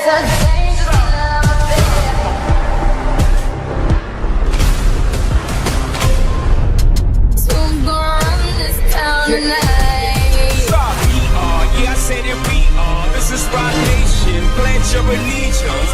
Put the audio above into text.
Yeah, I said it, we are. This is Rock Nation. Pledge your allegiance.